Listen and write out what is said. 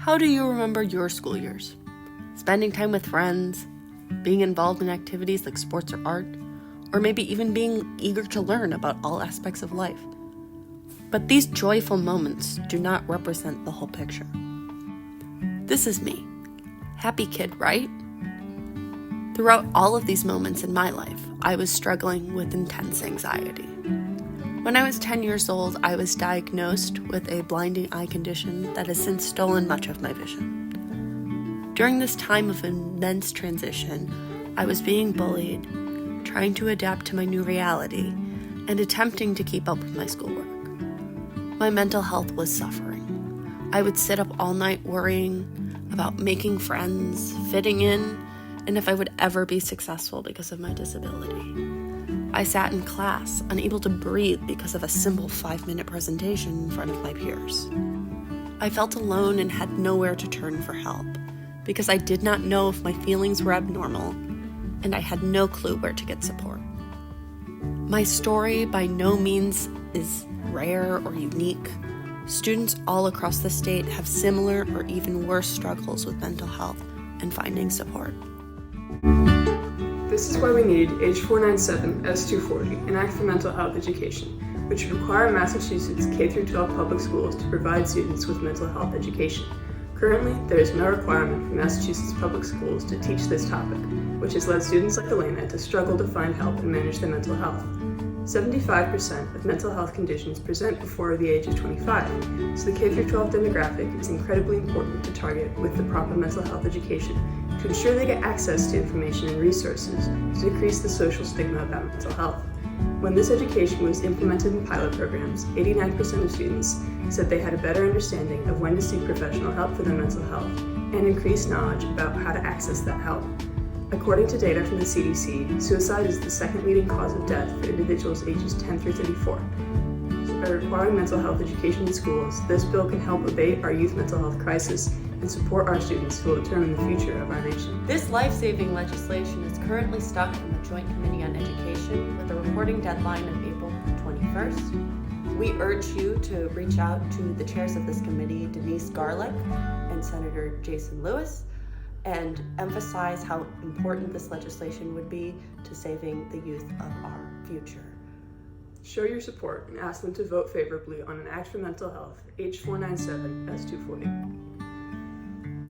How do you remember your school years? Spending time with friends, being involved in activities like sports or art, or maybe even being eager to learn about all aspects of life. But these joyful moments do not represent the whole picture. This is me. Happy kid, right? Throughout all of these moments in my life, I was struggling with intense anxiety. When I was 10 years old, I was diagnosed with a blinding eye condition that has since stolen much of my vision. During this time of immense transition, I was being bullied, trying to adapt to my new reality, and attempting to keep up with my schoolwork. My mental health was suffering. I would sit up all night worrying about making friends, fitting in, and if I would ever be successful because of my disability. I sat in class, unable to breathe because of a simple 5-minute presentation in front of my peers. I felt alone and had nowhere to turn for help because I did not know if my feelings were abnormal, and I had no clue where to get support. My story by no means is rare or unique. Students all across the state have similar or even worse struggles with mental health and finding support. This is why we need H497 S240, an Act for Mental Health Education, which would require Massachusetts K-12 public schools to provide students with mental health education. Currently, there is no requirement for Massachusetts public schools to teach this topic, which has led students like Elena to struggle to find help and manage their mental health. 75% of mental health conditions present before the age of 25, so the K-12 demographic is incredibly important to target with the proper mental health education to ensure they get access to information and resources to decrease the social stigma about mental health. When this education was implemented in pilot programs, 89% of students said they had a better understanding of when to seek professional help for their mental health and increased knowledge about how to access that help. According to data from the CDC, suicide is the second leading cause of death for individuals ages 10 through 34. By requiring mental health education in schools, this bill can help abate our youth mental health crisis and support our students who will determine the future of our nation. This life-saving legislation is currently stuck in the Joint Committee on Education with a reporting deadline of April 21st. We urge you to reach out to the chairs of this committee, Denise Garlick and Senator Jason Lewis, and emphasize how important this legislation would be to saving the youth of our future. Show your support and ask them to vote favorably on an Act for Mental Health, H497 S240.